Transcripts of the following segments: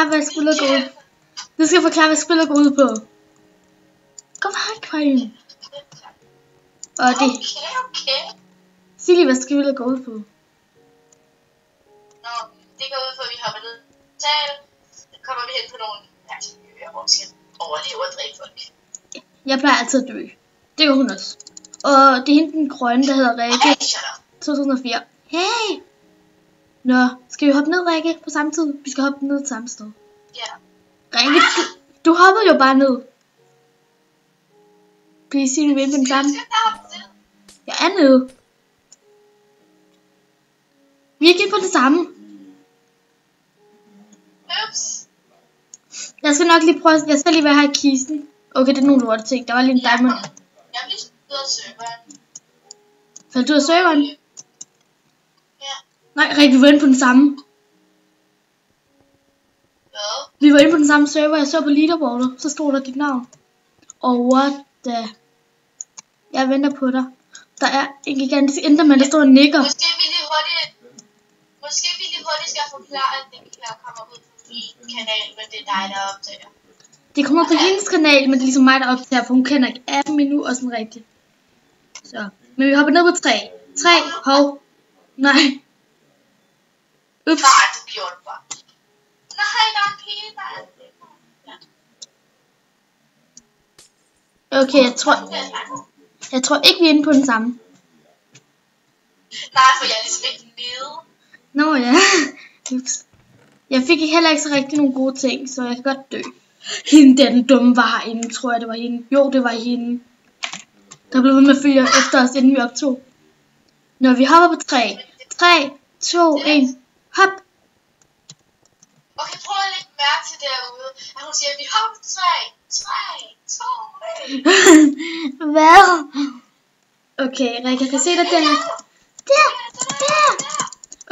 forklare, hvad spillet går ud. Du skal forklare, hvad spillet går ud på. Kom her, Karin. Og det. Okay. Sig lige, hvad spillet går ud på. Nå, det går ud på, at vi hopper ned. Så kommer vi hen på nogle øer, hvor vi skal overleve og dræbe folk. Jeg plejer altid at dø. Det gør hun også. Og det er hende den grønne, der hedder Rikke. Hey, shut up. 2004. Hey! Nå, skal vi hoppe ned, Rikke, på samme tid? Vi skal hoppe ned samme sted. Ja. Rikke, du hoppede jo bare ned. Please sige, du vil ind på den samme. Jeg er nede. Vi er ikke på det samme. Ups. Jeg skal nok lige prøve. Jeg skal lige være her i kisten. Okay, det er nogle lorte ting. Der var lige en diamond. Jeg bliver ud af serveren. Faldt du af serveren? Ja. Nej, Rikke, vi var inde på den samme. Hvad? Vi var inde på den samme server. Jeg så på leaderboardet. Så stod der dit navn. Og what the... Jeg venter på dig. Der er en gigantisk enderman, der står og nikker. Måske vi lige hurtigt skal forklare, at det her kommer ud på min kanal, men det er dig, der optager. Det kommer på hendes kanal, men det er ligesom mig, der optager, for hun kender ikke appen endnu og sådan rigtigt. Så. Men vi hopper ned på 3. 3. Hov. Nej. Ups. Nej, du gjorde det bare. Nej, der er en pige, der er... Okay, jeg tror ikke, vi er inde på den samme. Nej, for jeg er ligesom ikke nede. Nå ja. Ups. Jeg fik heller ikke så rigtig nogle gode ting, så jeg kan godt dø. Hende der, den dumme, var herinde, tror jeg, det var hende. Jo, det var hende. Der blev ved med at følge efter os, inden vi optog. Når vi hopper på 3. 3, 2, 1. Hop. Okay, prøv at lægge mærke til derude, at hun siger, at vi hopper på 3, 2, 1. Hvad? Okay, Rikke, jeg kan se dig der. Der.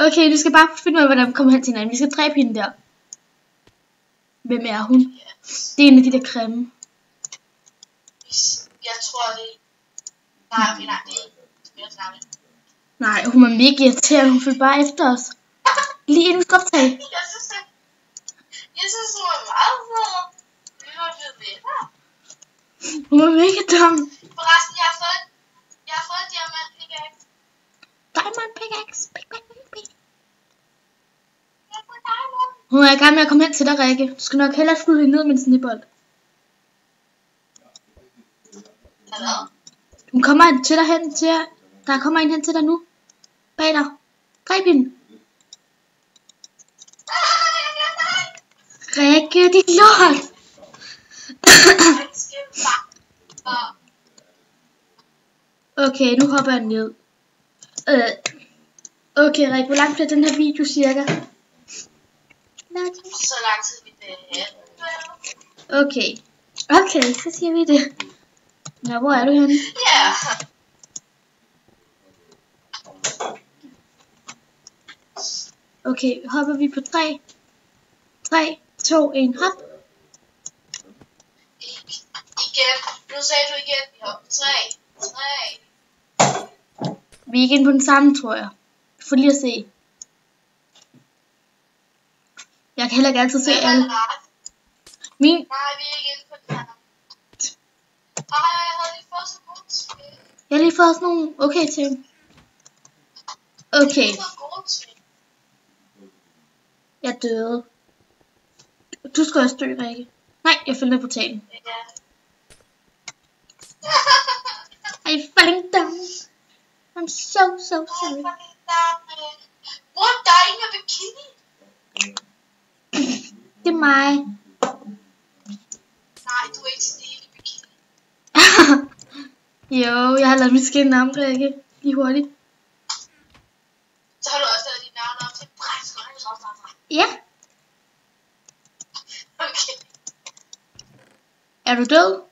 Okay, vi skal bare finde ud af, hvordan vi kommer hen til hinanden. Vi skal dræbe hende der. Hvem er hun? Det er en af de der creme. Jeg tror det. Nej, okay, nej, det er ikke. Nej, hun er mega irriterende. Hun følger bare efter os. Lige inden vi skal optage. Jeg synes, hun er meget fed. Vi var blevet venner. Hun er mega dum. Forresten, jeg har fået en diamant pickaxe. Diamond pickaxe. Hun er i gang med at komme hen til dig, Rikke. Du skal nok hellere skyde hende ned med en snebold. Hvad? Hun kommer til dig hen til jer. Der kommer en hen til dig nu. Bag dig. Greb hende. Rikke, det er lort. Okay, nu hopper jeg ned. Okay, Rikke, hvor langt bliver den her video cirka? Så lang tid vi det her. Okay, så siger vi det. Nå, hvor er du henne? Ja. Okay, hopper vi på 3. 3, 2, 1, hop. Igen. Nu sagde du igen. Vi hopper 3. Vi er ikke inde på den samme, tror jeg. Vi får lige at se. Jeg kan heller ikke altid se alle. Min... Nej, vi er ikke inde på den her. Ej, jeg havde lige fået sådan nogle ting. Jeg har lige fået sådan nogle okay ting. Okay. Jeg døde. Du skal også dø, Rikke. Nej, jeg faldt ned på tagen. Ja. I falling down. I'm so sorry. Hvor er der ingen bikini? Det er mig. Nej, du er ikke stil i bikini. Jo, jeg har lavet mit skin om, Rikke. Lige hurtigt. Så har du også lavet dit navn op til præs. Ja. Okay. Er du død?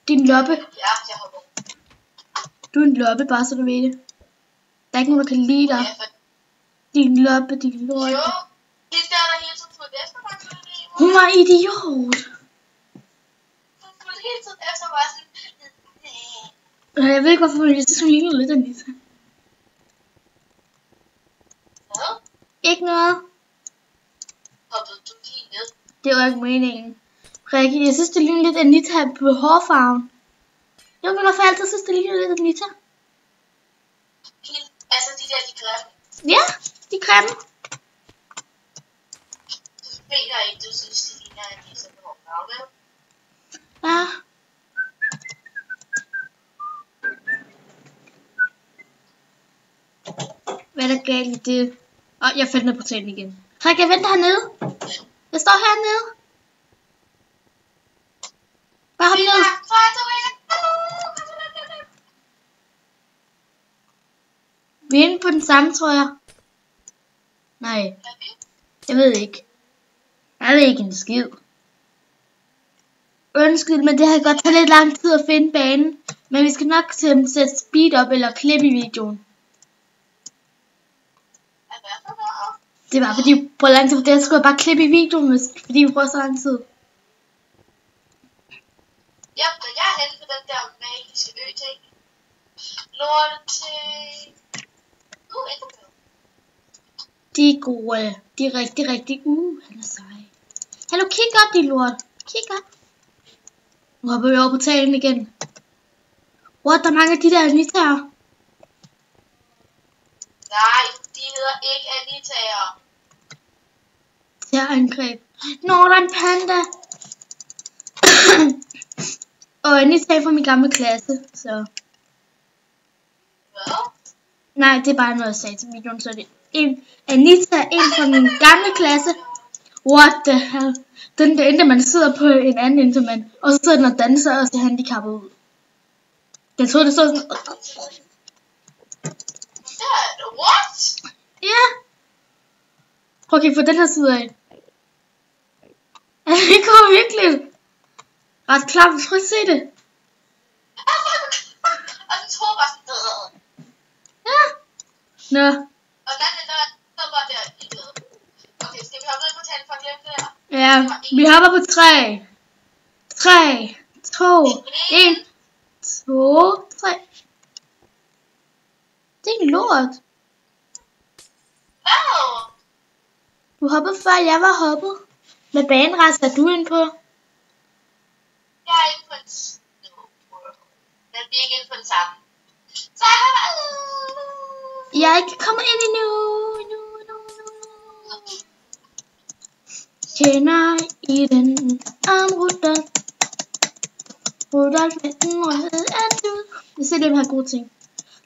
Din loppe. Ja, jeg har været. Du er en loppe, bare så du ved det. Der er ikke nogen, der kan lide dig. Ja, for... Din loppe, din lort. Jo, det der hele tiden fulgte efter mig. Hun var idiot. Hun fulgte hele tiden efter mig sådan. Jeg ved ikke, hvorfor jeg synes, hun lignede lidt af Nissa. Hvad? Ikke noget. hoppede du lige ned? Det var ikke meningen. Rikke, jeg synes, det ligner lidt Anita på hårfarven. Jeg ved hvorfor jeg altid synes, det ligner lidt Anita. Altså de der, de grimme. Ja, de grimme. Du mener ikke, du synes, de ligner Anita på hårfarven, vel? Ja. Hvad er der galt i det? Jeg faldt ned på talen igen. Rikke, jeg venter hernede. Jeg står hernede. Bare hop ned. Vi er inde på den samme, tror jeg. Nej. Jeg ved ikke. Jeg ved ikke en skid. Undskyld, men det har godt taget lidt lang tid at finde banen. Men vi skal nok sætte speed op eller klip i videoen. Det var fordi vi brugte lang tid på det. Så skulle jeg bare klippe i videoen, fordi vi brugte så lang tid. Ja, da jeg er henne på den der magiske ø-ting. Lorteting. Ikke. De er gode. De er rigtig, rigtig han er sej. Hallo, kig op, de lort. Kig op. Nu hopper vi over på talen igen. What, der er mange af de der Anitaer. Nej, de hedder ikke Anitaer. Terrorangreb. Nå, der er en panda. Og Anita fra min gamle klasse, så. Hvad? Nej, det er bare noget, jeg sagde til videoen, så det Anita er en fra min gamle klasse. What the hell? Den der Enderman sidder på en anden Enderman, og så sidder den og danser og ser handicappet ud. Jeg troede, det så sådan. What? Ja. Prøv at kigge på den her side af. Det går virkelig ret klart. Prøv at se det. Og den tror bare sådan. Ja. Nå. Og der var der i det. Okay, skal vi hoppe ned på talen for at glemme det der? Ja, vi hopper på 3. 3, 2, 1, 2, 3. Det er en lort. Wow. Du hoppede før jeg var hoppet. Hvad baneræs er du inde på? Jeg er inde på en snowboard. Men vi er ikke inde på den samme. Så jeg hopper. Jeg er ikke kommet ind endnu. Kender i den Rudolf. Rudolf med den røde er du. Jeg ser det med at have gode ting.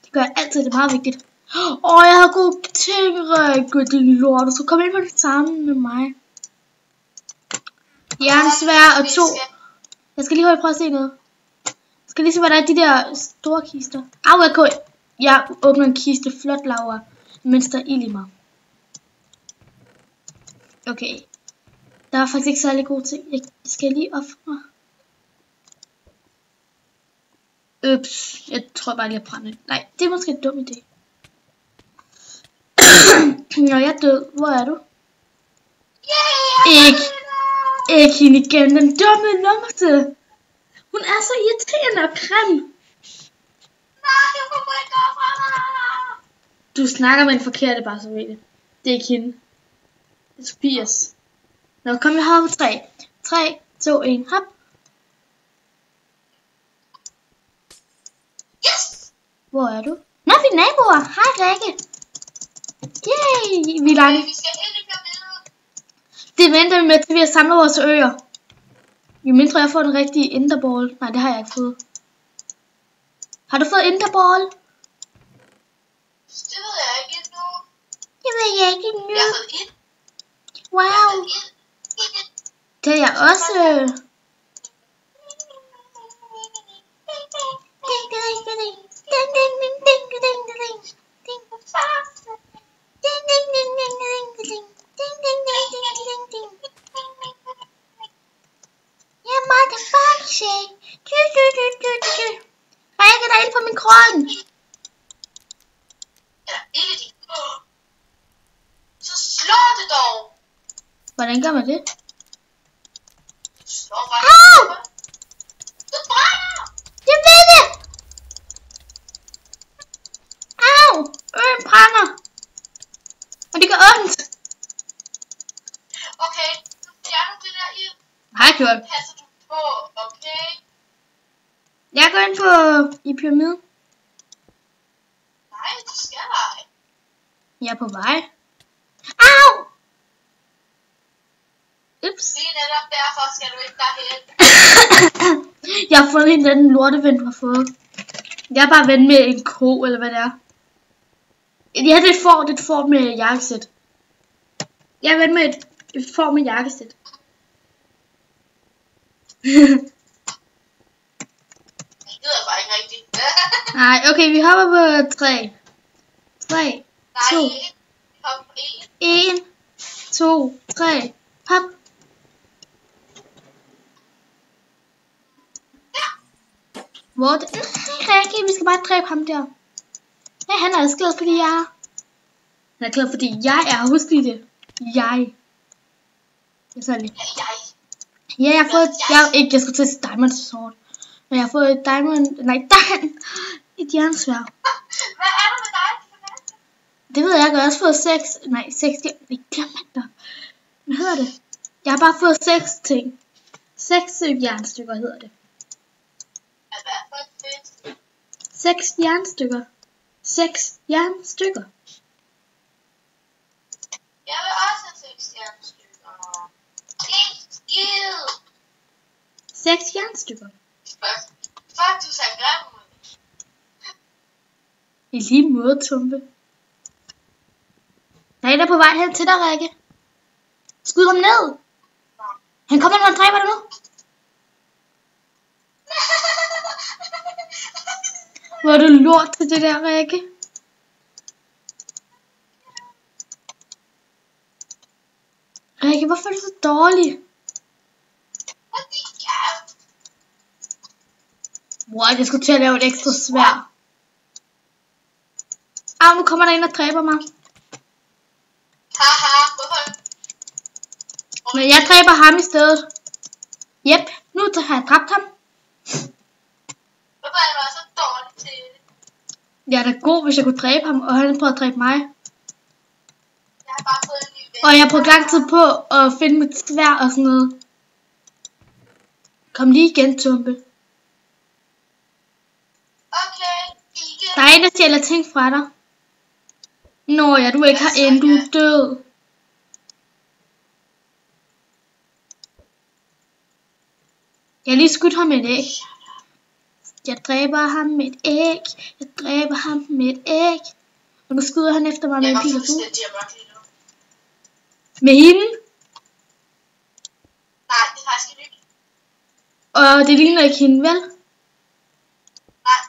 Det gør jeg altid, det er meget vigtigt. Jeg har gode ting, Rikke, din lort. Du skal komme ind på det samme med mig. Jernsvær og 2. Jeg skal lige prøve at se noget. Jeg skal lige se, hvad der er de der store kister. Jeg åbner en kiste. Flot, Laura. Mens der er ild i mig. Okay. Der er faktisk ikke særlig gode ting. Jeg skal lige ofre. Ups. Jeg tror bare, jeg brænder. Nej, det er måske en dum idé. Nå, jeg er død. Hvor er du? Ikke hende igen. Den dumme numse. Hun er så irriterende og grim. Du snakker med en forkerte, bare så ved det. Det er ikke hende. Det er Tobias. Nå, kom vi her på 3. 3, 2, 1, hop. Yes! Hvor er du? Nå, vi er naboer. Hej, Rikke. Yay! Vi er langt. Vi skal ind i pyramiden. Det venter vi med, til vi har samlet vores øer. Jo mindre jeg får den rigtige enderball. Nej, det har jeg ikke fået. Har du fået enderball? Det ved jeg ikke endnu. Det ved jeg ikke endnu. Jeg har fået ild. Wow. Det er jeg også. Rikke, der er ild på min grøn. Så slår det dog. Hvordan gør man det? Slår bare. Det brænder. Jeg ved det. Au. Øen brænder. Og det gør ondt. Okay, Har jeg gjort. Passer du på, okay? Jeg går ind i pyramiden. Nej, du skal ej. Jeg er på vej. Au! Ups. Lige netop derfor skal du ikke derhen. Jeg har fundet en af den lorteven, du har fået. Jeg er bare ven med en ko, eller hvad det er. Ja, det er et får med jakkesæt. Jeg er ven med et får med jakkesæt. Det gider bare ikke rigtigt. Nej, okay, vi hopper på 3. 3, 2, Nej, kom 1. 1, 2, 3, hop. Hvor er det? Nej, Rikke, vi skal bare dræbe ham der. Ja, han er glad, fordi jeg er. Han er glad, fordi jeg er. Husk lige det. Jeg. Jeg så lige. Ja, jeg har fået jeg skulle til at sige diamond sword. Men jeg har fået et et jernsværd. Hvad er der med dig? Det ved jeg, jeg har også fået 6 diamanter. Hvad hedder det? Jeg har bare fået 6 ting. 6 jernstykker hedder det. Hvad for et fedt? 6 jernstykker. 6 jernstykker. Jeg vil også have 6 jernstykker. 6 jernstykker. Fuck, du ser grim ud. I lige måde, Tumpe. Der er en, der er på vej hen til dig, Rikke. Skyd ham ned. Han kommer, når han dræber dig nu. Hvor er du lort til det der, Rikke? Rikke, hvorfor er du så dårlig? What, jeg skulle til at lave et ekstra sværd. Nu kommer der en og dræber mig. Haha, hvorfor? Men jeg dræber ham i stedet. Jep, nu har jeg dræbt ham. Hvorfor er du så dårlig til det? Jeg er da god, hvis jeg kunne dræbe ham, og han prøvede at dræbe mig. Jeg har bare fået en ny ven. Og jeg har brugt lang tid på at finde mit sværd og sådan noget. Kom lige igen, Tumpe. Okay, igen. Der er en, der stjæler ting fra dig. Nå ja, du ikke har en, du er død. Jeg har lige skudt ham med et æg. Jeg dræber ham med et æg. Jeg dræber ham med et æg. Og nu skyder han efter mig med en pil og bue. Med hende? Nej, det er faktisk ikke. Og det ligner ikke hende, vel? Nej,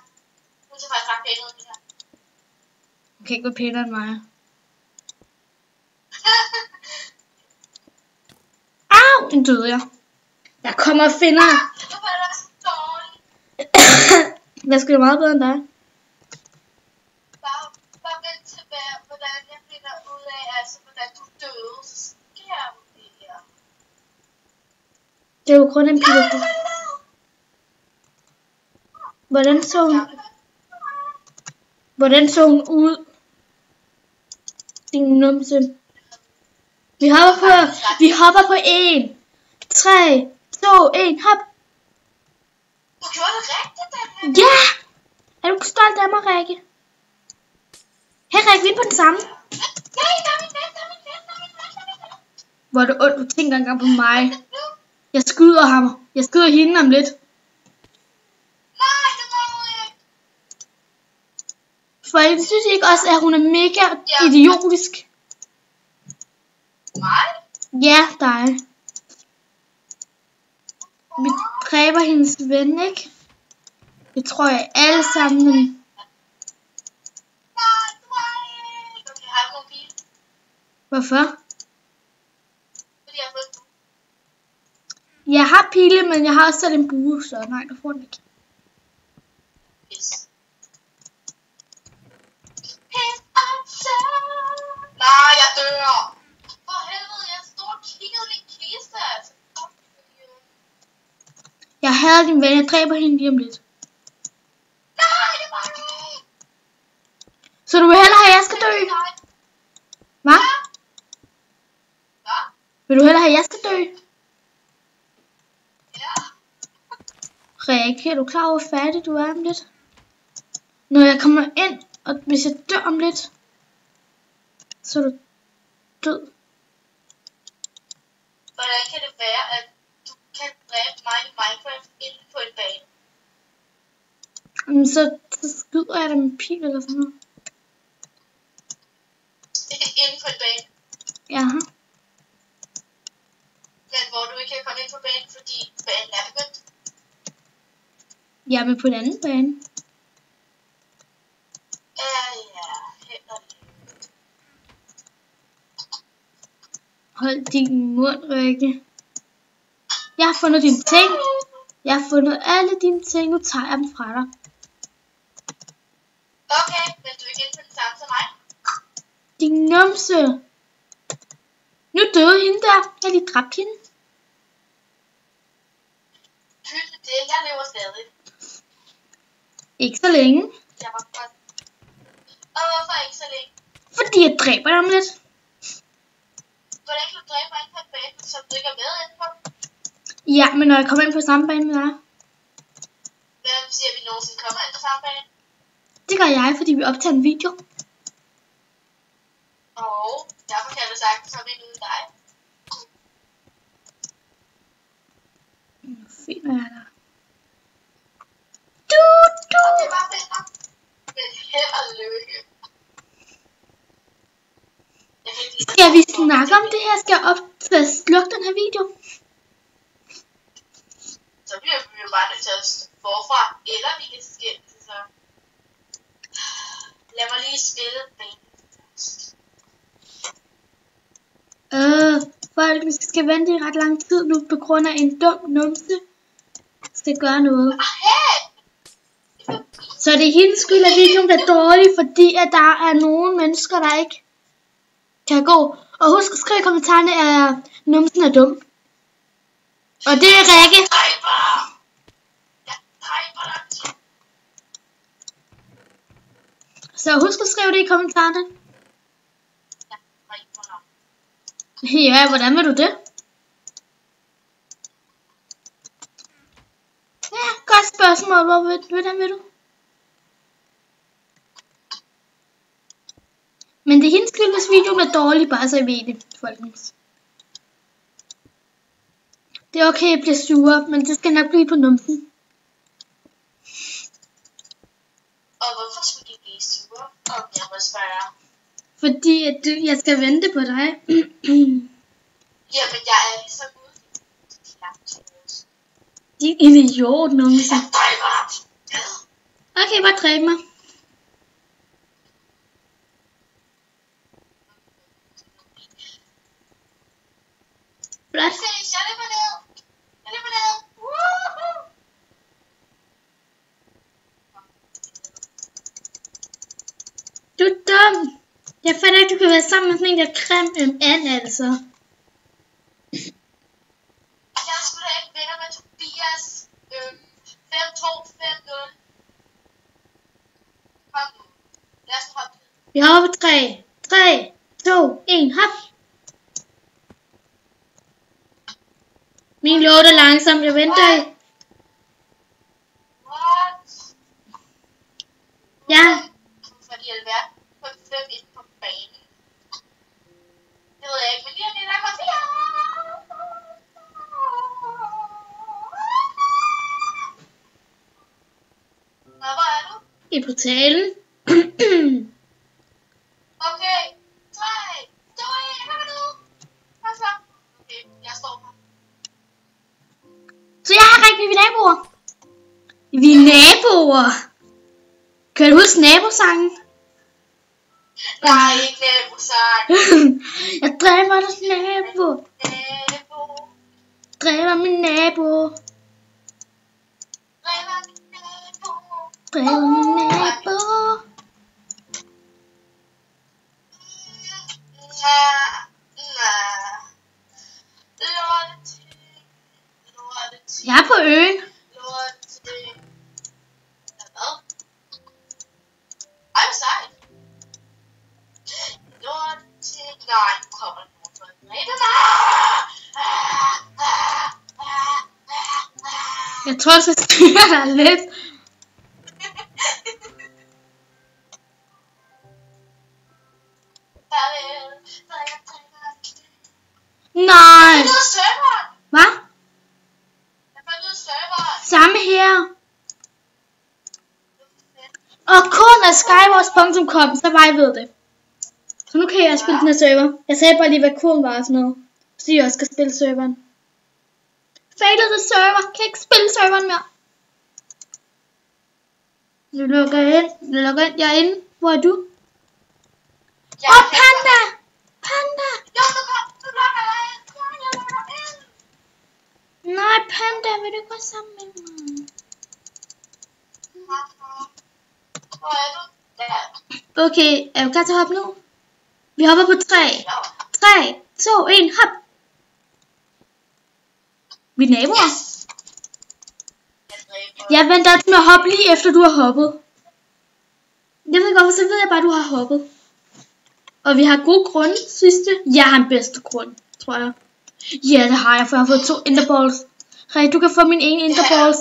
hun ser faktisk ret pæn ud, det her. Hun kan ikke være pænere end mig. Au, en døde jeg. Jeg kommer og finder dig. Hvorfor er det så dårligt? Jeg skal meget bedre end dig. Bare vent tilbage, hvordan jeg finder ud af, altså hvordan du døde, så sker det her. Det er jo kun en pil. Hvordan så hun ud? Din numse. Vi hopper på 1, 3, 2, 1, hop. Du gjorde det rigtigt, den her. Ja! Er du stolt af mig, Rikke? Hey, Rikke, vi er på den samme. Nej, der er min ven. Hvor er det ondt, du tænker engang på mig. Jeg skyder ham. Jeg skyder hende om lidt. Nej, det må du ikke. For jeg synes ikke også, at hun er mega idiotisk. Mig? Ja, dig. Vi dræber hendes ven, ikke? Det tror jeg alle sammen. Nej, du må ikke. Okay, har du nogle pile? Hvorfor? Fordi jeg har fået en bue. Jeg har pile, men jeg har også selv en bue, så nej, du får den ikke. Yes. Nej, jeg dør. For helvede, jeg stod og kiggede min kiste, altså. Jeg hader din ven, jeg dræber hende lige om lidt. Nej, det var ikke. Så du vil hellere have, at jeg skal dø? Hvad? Hvad? Vil du hellere have, at jeg skal dø? Rikke, er du klar over, hvor færdig du er om lidt? Når jeg kommer ind, og hvis jeg dør om lidt, så er du død. Hvordan kan det være, at du kan dræbe mig i Minecraft inde på en bane? Jamen, så skyder jeg dig med pil eller sådan noget. Inde på en bane? Ja. Men hvor du ikke kan komme ind på banen, fordi banen er begyndt? Jeg er med på en anden bane. Ja, heller ikke. Hold din mund, Rikke. Jeg har fundet dine ting. Jeg har fundet alle dine ting. Nu tager jeg dem fra dig. Okay, men du er ikke inde på den samme som mig? Din numse. Nu døde hende der. Jeg har lige dræbt hende. Pyt det, jeg lever stadig. Ikke så længe. Jeg var godt. Og hvorfor ikke så længe? Fordi jeg dræber dig om lidt. Hvordan kan du dræbe mig ind på en bane, som du ikke er med ind på? Ja, men når jeg kommer ind på samme bane med dig. Hvem siger, vi nogensinde kommer ind på samme bane? Det gør jeg, fordi vi optager en video. Og derfor kan jeg da sagtens komme ind uden dig. Nu finder jeg dig. Okay, bare find mig. Men held og lykke. Skal vi snakke om det her? Skal jeg slukke den her video? Så bliver vi jo bare nødt til at forfra, eller vi kan skille det så. Lad mig lige spille banen først. Folk skal vente i ret lang tid nu på grund af en dum numse skal gøre noget. Så det er hendes skyld, at videoen er dårlig, fordi at der er nogle mennesker, der ikke kan gå. Og husk at skrive i kommentarerne, at numsen er dum. Og det er Rikke. Så husk at skrive det i kommentarerne. Ja, hvordan vil du det? Ja, godt spørgsmål. Hvordan vil du? Men det er hendes skyld, hvis videoen er dårlig, bare så I ved det, folkens. Det er okay, jeg bliver sur, men det skal nok blive på numsen. Og hvorfor skulle de blive sure, om jeg må spørge? Fordi at jeg skal vente på dig. Jamen, jeg er lige så god. Din idiot, numse. Jeg dræber dig. Okay, bare dræb mig. Blot. Ses, jeg løber ned. Jeg løber ned. Woohoo! Du er dum. Jeg fatter ikke, du kan være sammen med sådan en der creme altså. Jeg er sgu da ikke venner med Tobias. 5-2, 5-0. Kom nu. Lad os hoppe. Vi hopper 3, 3, 2, 1, hop. Min load er langsom, jeg venter. What? Ja. Hvorfor i alverden på 5-1 på banen? Det ved jeg ikke, men lige om lidt der kommer flere. Hvor er du? I portalen. Okay, 3, 2, 1, jeg kommer nu. Kom så. Okay, jeg står her. Så jeg har rigtig, vi er naboer. Vi er naboer. Kan du huske nabosangen? Nej, ikke nabosang. Jeg dræber deres nabo. Nabo. Dræber min nabo. Dræber min nabo. Dræber min nabo. Jeg er på øen. Ej, sejt. Nej, nu kommer der nogen for at dræbe mig. Jeg tror, jeg skal styre dig lidt. Nej. Hvad? Samme her. Og koden er skywars.com, så bare I ved det. Så nu kan jeg spille den her server. Jeg sagde bare lige, hvad koden var og sådan noget. Så jeg også skal spille serveren. Failed the server. Kan ikke spille serveren mere. Nu lukker jeg ind. Jeg er inde. Hvor er du? Åh, Panda! Panda! Nej, Panda, vil du ikke være sammen med mig? Hvor er du? Der. Okay, er du klar til at hoppe nu? Vi hopper på 3. 3, 2, 1, hop! Vi er naboer. Yes. Jeg venter med at hoppe lige efter du har hoppet. Jeg ved godt, så ved jeg bare, at du har hoppet. Og vi har gode grunde, synes det. Jeg har den bedste grund, tror jeg. Ja, det har jeg, for jeg har fået 2 enderballs. Rik, du kan få min ene enderballs.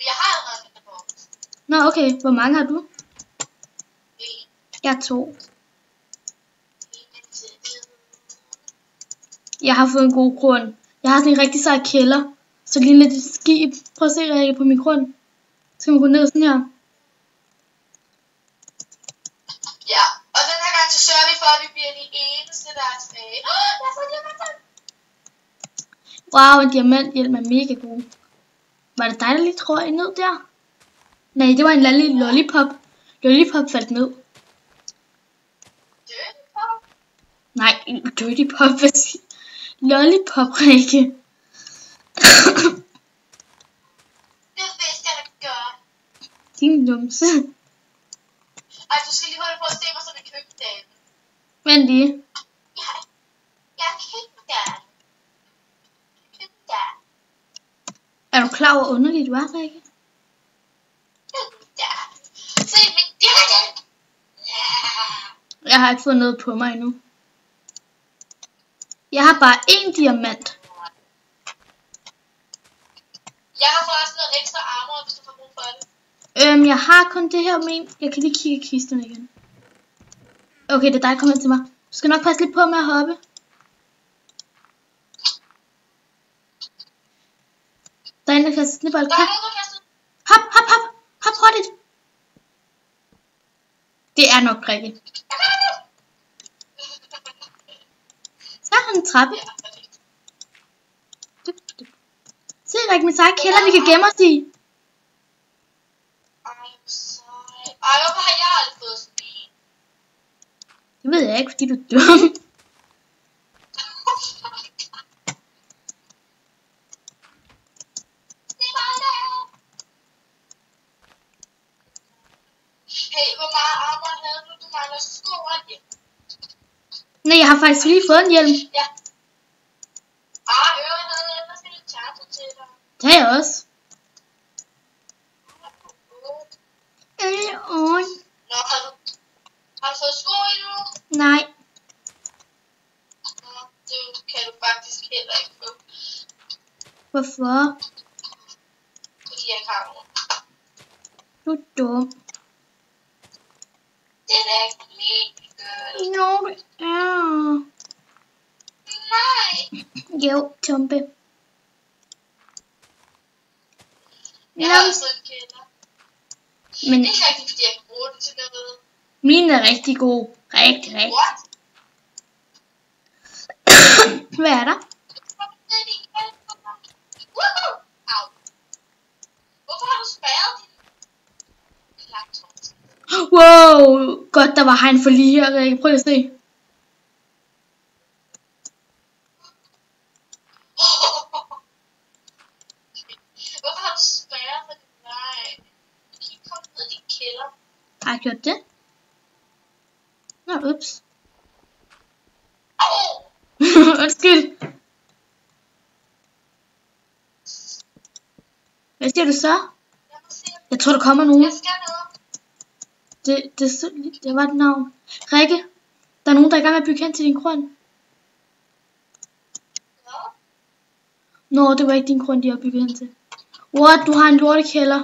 Jeg har allerede enderballs. Nå, okay. Hvor mange har du? 1. Jeg har 2. Jeg har fået en god grund. Jeg har sådan en rigtig sej kælder. Så lige lidt et skib. Prøv at se, Rikke, på min grund. Så kan man gå ned sådan her. Ja, og den her gang så sørger vi for, at vi bliver de eneste, der er tilbage. Jeg får diamanter! Wow, en diamanthjelm er mega god. Var det dig, der lige tror ned der? Nej, det var en lille lollipop. Lollipop faldt ned. Dirty pop? Nej, dirty pop, hvad siger lollipop, Rikke. Det vidste jeg, der gør. Din numse. Ej, du skal lige holde på at se mig som en køkkendame. Vent lige. Jeg er køkkendame. Køkkendame. Er du klar over, hvor underligt du er, Rikke? Køkkendame. Se min diamant. Jeg har ikke fået noget på mig endnu. Jeg har bare 1 diamant. Jeg har forresten noget ekstra armor, hvis du får brug for det. Jeg har kun det her med. Jeg kan lige kigge i kisten igen. Okay, det er dig, kom hen til mig. Du skal nok passe lidt på med at hoppe. Der er en, der kaster snibbold. Der er nogen, der kaster. Hop, hop, hop. Hop hurtigt. Det er nok Rikke. Så er han en trappe. Se, Rikke, min seje kælder, vi kan gemme os i. Ej, hvorfor har jeg aldrig fået sådan en? Det ved jeg ikke, fordi du er dum. Hey, hvor meget armor havde du? Du mangler sko og hjelm. Nej, jeg har faktisk lige fået en hjelm. Ja. Jeg havde ellers lidt charter til dig. Det har jeg også. Nå, har du fået sko endnu? Nej. Nå, det kan du faktisk heller ikke få. Hvorfor? Fordi jeg ikke har nogen. Du er dum. Det er da ikke ligegyldigt. Nå, det er. Nej. Jo, Tumpe. Jeg har også en kælder. Men Det er ikke rigtigt, fordi jeg kan bruge den til noget. min er rigtig god. Rigtig. What? Hvad er der? Woohoo! Au. Hvorfor har du spærret din klaptort? Wow, godt der var hegn for lige her, Rikke. Prøv at se. Hvorfor har du spærret for din vej? Du kan ikke komme ned i din kælder. Har jeg gjort det? Nå, ups. Au! Undskyld. Hvad siger du så? Jeg må se, Jeg tror, der kommer nogen. jeg skal noget. Det var et navn. Rikke, der er nogen, der er i gang med at bygge hen til din grund. Nå, Nå, det var ikke din grund, de har bygget hen til. What? Du har en lortekælder.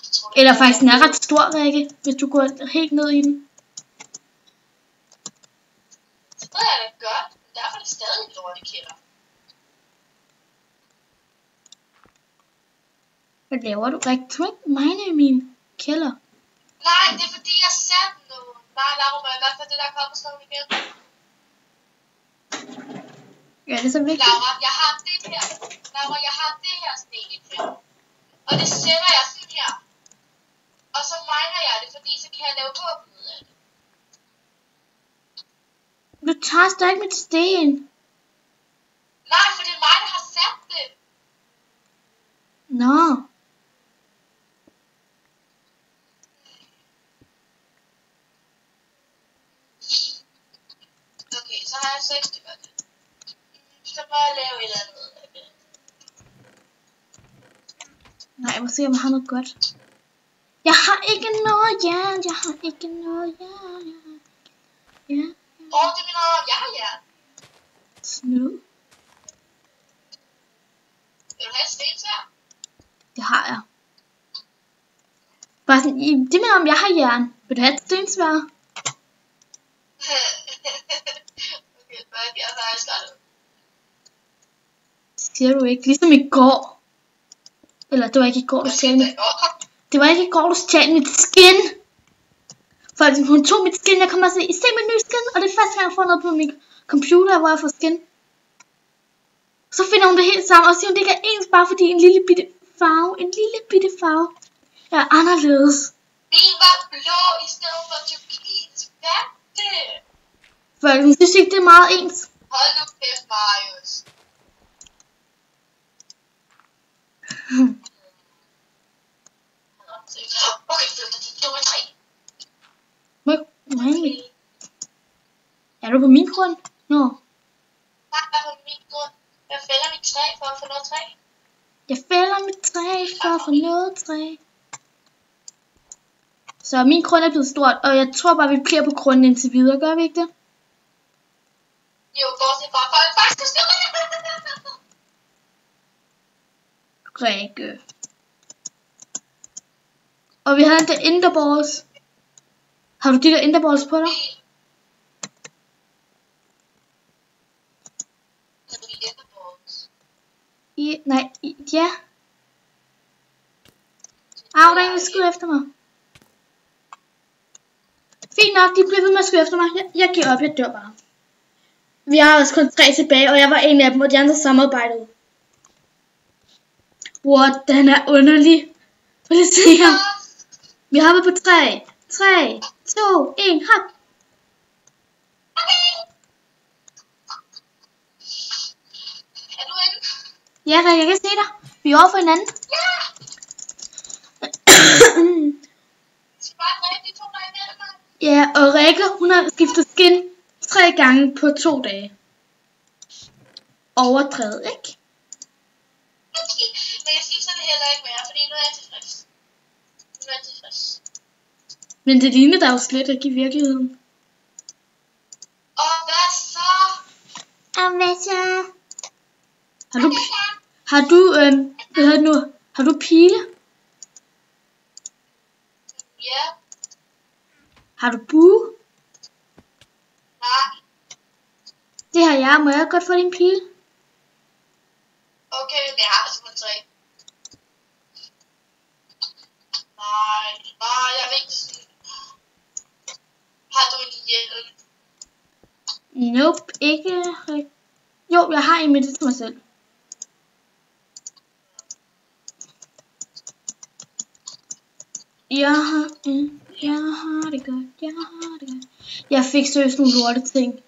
Det tror jeg Eller ikke. faktisk den er ret stor, Rikke, hvis du går helt ned i den. Det ved jeg da godt, men derfor er det stadig en lortekælder. Hvad laver du, Rikke? Du ikke mine i min kælder. Nej, det er fordi jeg satte noget. Nej, Laura, må jeg godt få det der kopperstone igen? Ja, det er så vigtigt. Laura, jeg har det her. Laura, jeg har det her sten her. Og det sætter jeg sådan her. Og så miner jeg det, fordi så kan jeg lave våben ud af det. Du tager stadig mit sten. Nej, for det er mig, der har sat det. Nå. Okay, så har jeg 6 stykker af det. Så må jeg lave et eller andet ud af det. Nej, jeg må se, om jeg har noget godt. Jeg har ikke noget jern. Jeg har ikke noget jern. Ja. Det minder om, jeg har jern. Snyd. Vil du have et stensværd? Det har jeg. Bare sådan, det minder om, jeg har jern. Vil du have et stensværd? Okay, fuck, jeg har startet. Det siger du ikke. Ligesom i går. Eller det var ikke i går, du stjal mit... Det var ikke i går, du stjal mit skin. For hun tog mit skin. Jeg kommer og se mit nye skin. Og det er første gang, jeg får noget på min computer, hvor jeg får skin. Så finder hun det helt sammen. Og siger hun, det ikke er ens, bare fordi en lille bitte farve. En lille bitte farve. Jeg er anderledes. Min var blå i stedet for turkis. Hvad det? For hun synes ikke, det er meget ens. Hold nu kæft, Marius. Okay, flyt dig dit dumme træ. Er du på min grund? Nå. Nej, jeg er på min grund. Jeg fælder mit træ for at få noget træ. Jeg fælder mit træ for at få noget træ. Så min grund er blevet stort, og jeg tror bare, vi bliver på grunden indtil videre. Gør vi ikke det? Jo, bortset fra folk faktisk skal Rikke. Og vi havde en enderballs. Har du de der enderballs på dig? Ja. Au, der er en, der skyder efter mig. Fint nok, de bliver ved med at skyde efter mig. Jeg giver op, jeg dør bare. Vi har også kun 3 tilbage, og jeg var en af dem, og de andre samarbejdede. What, den er underlig. Vil jeg se ham? Vi hopper på 3. 3, 2, 1, hop. Ja, Rikke, jeg kan se dig. Vi er over for hinanden. Ja! Ja, og Rikke, hun har skiftet skin 3 gange på 2 dage. Overdrevet, ikke? Men jeg siger sådan heller ikke mere, fordi nu er jeg tilfreds. Men det ligner der jo slet ikke i virkeligheden. Og hvad så? Har du pile? Ja. Har du bue? Nej. Det har jeg. Må jeg godt få din pile? Okay, men jeg har altså kun 3. Nej, jeg vil ikke sige. Har du en hjelm? Nope, ikke rigtigt. Jo, jeg har en med det til mig selv. Jeg har det godt, Jeg fik seriøst nogle lorte ting.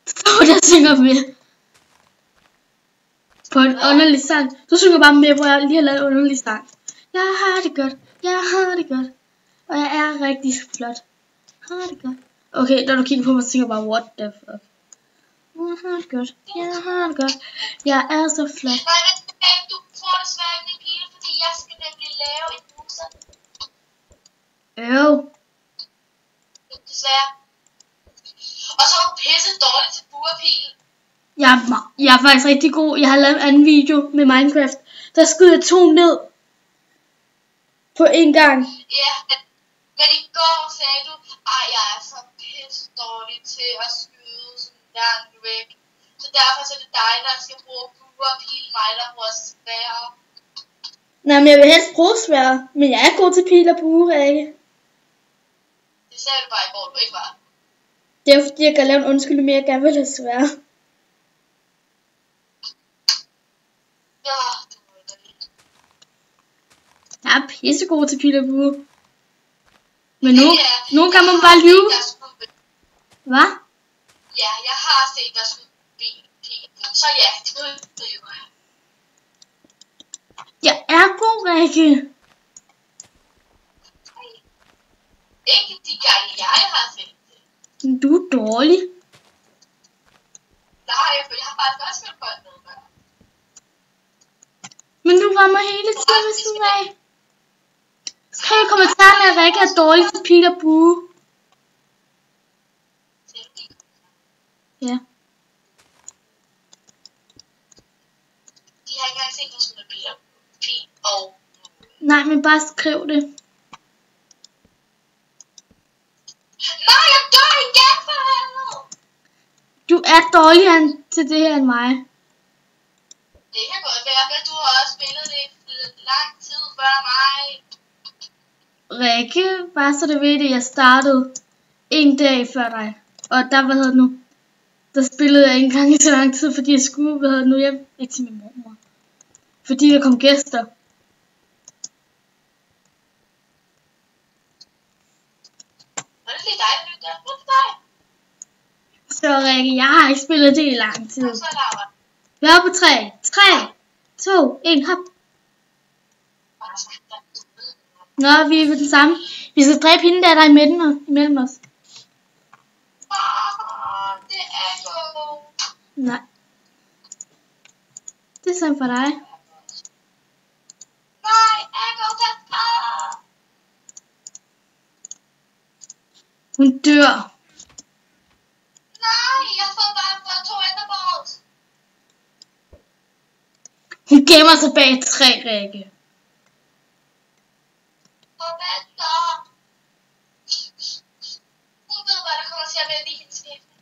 Så der synger med. På en underlig sang. Du synger bare med, hvor jeg lige har lavet en underlig sang. Jeg har det godt. Og jeg er rigtig flot. Har det godt. Okay, når du kigger på mig, synger bare, what the fuck. Jeg har det godt. Jeg er så flot. Nej, men du får desværre ikke min pile, fordi jeg skal nemlig lave en muser. Desværre. Og så er du pisse dårlig til burpil. Jeg er faktisk rigtig god. Jeg har lavet en anden video med Minecraft. Der skyder jeg 2 ned. På en gang. Ja, men i går sagde du, ej, jeg er så pisse dårlig til at skyde sådan langt væk. Så derfor så er det dig, der skal bruge burpil, mig der bruger svær. Nej, men jeg vil helst bruge svær. Men jeg er god til pil og bue, Rikke. Det sagde du bare i går, du ikke var. Det er jo fordi, jeg kan lave en undskyldning mere, jeg gerne vil have svær. Ja, Jeg er pissegod til pil og bue. Men nogle gange må man bare lyve. Hvad? Ja, jeg har set dig skyde pil. Så ja, det ved jeg jo. Jeg er god, Rikke. Ikke de gange, jeg har set det. Du er dårlig. Nej, for jeg har faktisk også spillet folk med mig. Men du rammer hele tiden ved siden af. Skriv i kommentarerne, at Rikke er dårlig til pil og bue. Ja. De har ikke engang set mig skyde pil og... Nej, men bare skriv det. Nej, jeg dør igen for helvede! Du er dårligere til det her end mig. Det kan godt være, for du har også spillet det lang tid før mig. Rikke, bare så du ved det, jeg startede en dag før dig. Og der, der spillede jeg ikke engang i så lang tid, fordi jeg skulle, jeg ikke til min mormor. Fordi der kom gæster. Var det lige dig, der lyttede? Var det dig? Så Rikke, jeg har ikke spillet det i lang tid. Og så Laura. Vi er på 3. 3, 2, 1, hop. Bare sagt, Nå, vi er ved den samme. Vi skal dræbe hende der i midten og imellem os. det er jo... Nej. Det er sådan for dig. Nej, Echo, pas på! Hun dør. Nej, jeg får bare fået 2 enderballs. Hun gemmer sig bag et træ, Rikke. Og venter. Hun ved, hvad der kommer til at vælge i hendes skæbne.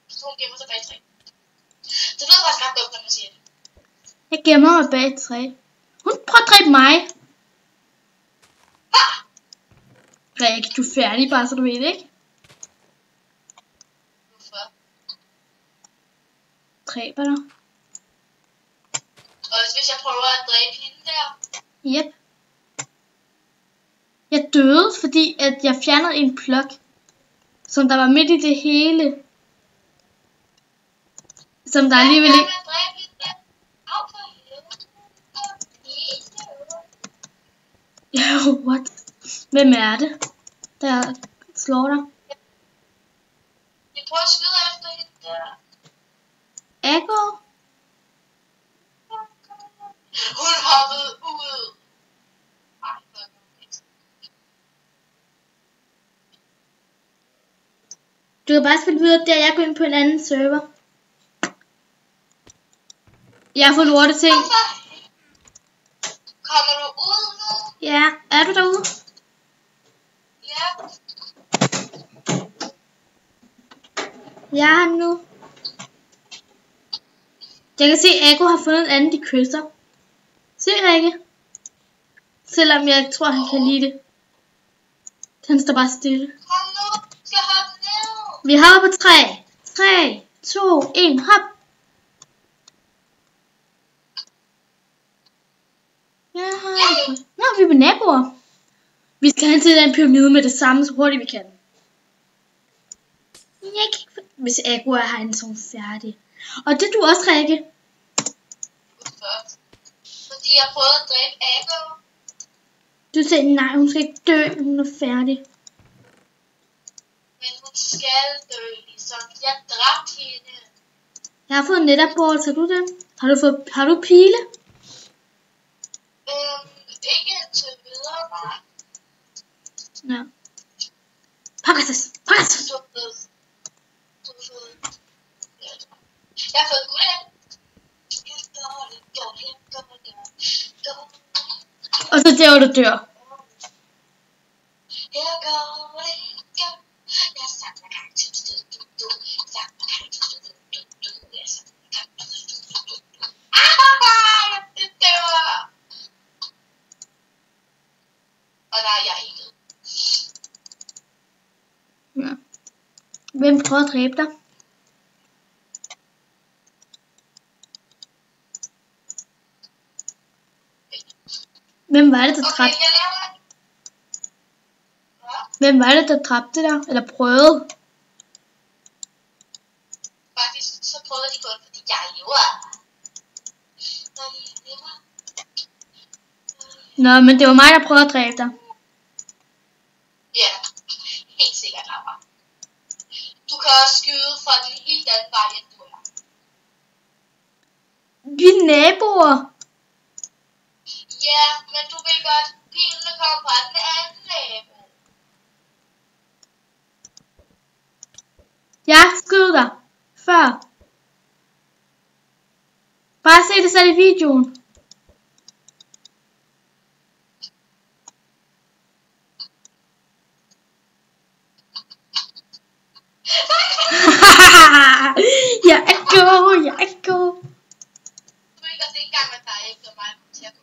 Så hun gemmer sig bag et træ. Det lyder faktisk ret dumt, når man siger det. Jeg gemmer mig bag et træ. Hun prøver at dræbe mig. Ah! Rikke, du er færdig, bare så du ved det, ikke? Hvorfor? Dræber dig. Og hvis jeg prøver at dræbe hende der? Yep. Jeg døde, fordi at jeg fjernede en plok, som der var midt i det hele. Som der alligevel ikke... What? Hvem er det, der slår dig? Jeg prøver at skyde efter hende der. Echo? Hun hoppede ud. Du kan bare spille videre der, jeg går ind på en anden server. Jeg har fået lorte ting. Kommer du ud nu? Ja, er du derude? Ja. Jeg er her nu. Jeg kan se, at Echo har fundet en anden, de kysser. Se, Rikke. Selvom jeg tror, han kan lide det. Han står bare stille. Kom nu, skal hoppe ned. Vi hopper på 3. 3, 2, 1, hop. Ja, nå, vi er på naboer. Vi skal hen til den pyramide med det samme, så hurtigt vi kan. Hvis Echo er herinde, så er hun færdig. Og det er du også, Rikke. Hvorfor? Fordi jeg prøvede at dræbe Echo. Du sagde, nej, hun skal ikke dø, hun er færdig. Men hun skal dø, ligesom. Jeg dræbte hende. Jeg har fået netterball, så du det? Har du pile? Ikke indtil videre, nej. Ja. Pegasus. Pegasus. Du jeg har fået guld af. Og så der, hvor du dør. Og der er jeg ikke. Ja. Hvem prøver at dræbe dig? Hvem var det, der dræbte? Hvem var det, der dræbte dig? Eller prøvede? Faktisk så prøvede de kun, fordi jeg lever. Når de lever. Nå, men det var mig, der prøvede at dræbe dig. Ja, helt sikkert, Laura. Du kan også skyde fra den helt anden vej, end du er. Vi er naboer. Ja, men du vil godt pilene komme fra den anden nabo. Jeg skød dig før. Bare se det selv i videoen. Jeg er god. Du vil godt ikke engang med dig, ikke? Det var mig, til at gå.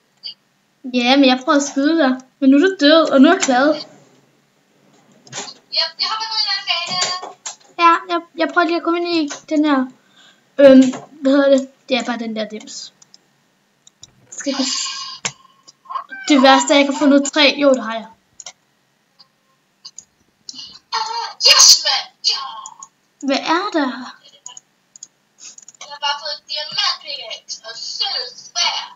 Ja, men jeg prøvede at skyde dig. Men nu er du død, og nu er jeg glad. Jeg har været nede i den bane. Ja, jeg prøver lige at komme ind i den her. Hvad hedder det? Det er bare den der dims. Skal jeg... Det værste er, at jeg ikke har fundet 3. Jo, det har jeg. Yes, man! Ja! Hvad er der? Jeg har bare fået diamantpickaxe og sølvsværd.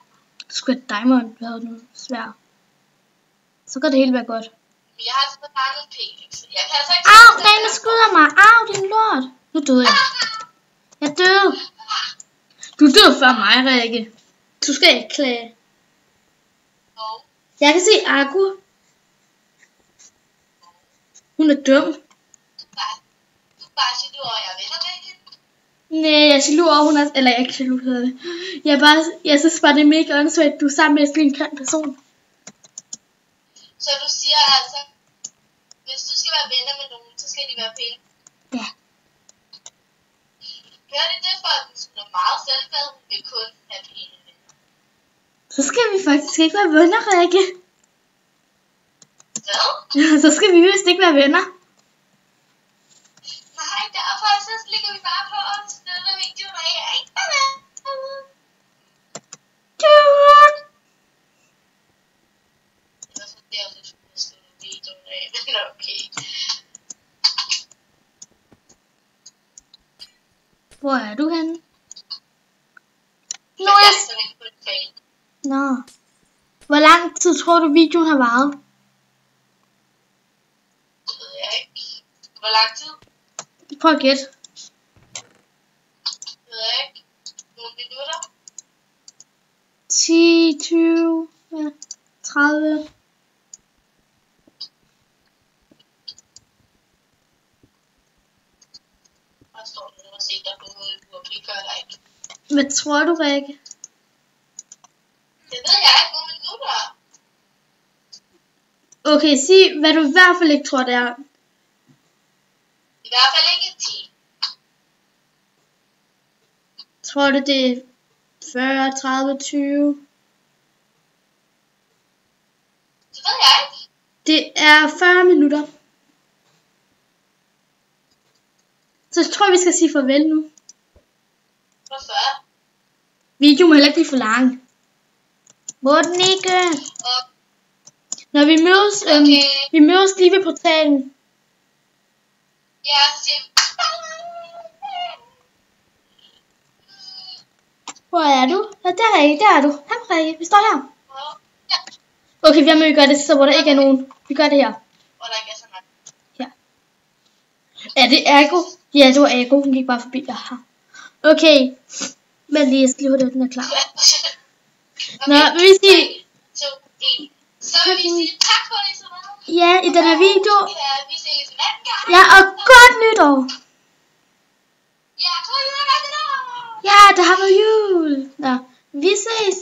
Du skulle have diamond, hvad havde noget svær. Så kan det hele være godt. Men jeg har altså bare nogle pickaxe. Jeg kan altså ikke... Au, der er en, der skyder mig. Au, din lort. Nu døde jeg. Jeg døde. Du døde før mig, Rikke. Du skal ikke klage. Jeg kan se Akku. Hun er dum. Du er bare jaloux, og jeg venner med hende. Nej, jeg er jaloux over, hun er... Eller jeg er ikke jaloux, hedder det. Jeg synes bare, det er mega åndssvagt, at du er sammen med sådan en køn person. Så du siger altså, hvis du skal være venner med nogen, så skal de være pæne? Ja. Gør det det, for at hun er meget selvglad, hun vil kun have pæne venner? Så skal vi faktisk ikke være venner, Rikke. Hvad? Så skal vi vist ikke være venner. Nej, derfor så ligger vi bare på og støtter videoen af jer, ikke? Eller så det er også et støtte videoen af, men okay. Hvor er du henne? Nå, jeg er ikke på det fan. Nå. Hvor lang tid tror du, videoen har varet? Det ved jeg ikke. Hvor lang tid? Prøv at gætte. Det ved jeg ikke. Nogle minutter? 10, 20, 30. Der står nogen og se, der på noget ur. Vi gør der ikke. Hvad tror du, Rikke? Det ved jeg ikke. Nogle minutter. Okay, sig hvad du i hvert fald ikke tror, det er. I hvert fald ikke 10. Tror du, det er 40, 30, 20? Det ved jeg ikke. Det er 40 minutter. Så jeg tror, vi skal sige farvel nu. Hvorfor? Videoen må heller ikke blive for lang. Må den ikke? Når vi mødes, vi mødes lige ved portalen. Ja, så siger vi. Hvor er du? Ja, der er Rikke, der er du. Hej, Rikke, vi står her. Ja. Okay, vi må gøre det, så hvor der ikke er nogen. Vi gør det her. Hvor der ikke er så meget. Ja. Er det Ergo? Ja, det var Ergo. Hun gik bare forbi. Aha. Okay. Men lige, jeg skal lige hurtigt, den er klar. Nå, vil vi sige... 3, 2, 1. Så vil vi sige tak for det så meget. Ja, i den her video. Ja, vi ses anden gang. Ja, og godt nytår. Ja, så er det godt nytår. Ja, der har været jul. Nå, vi ses.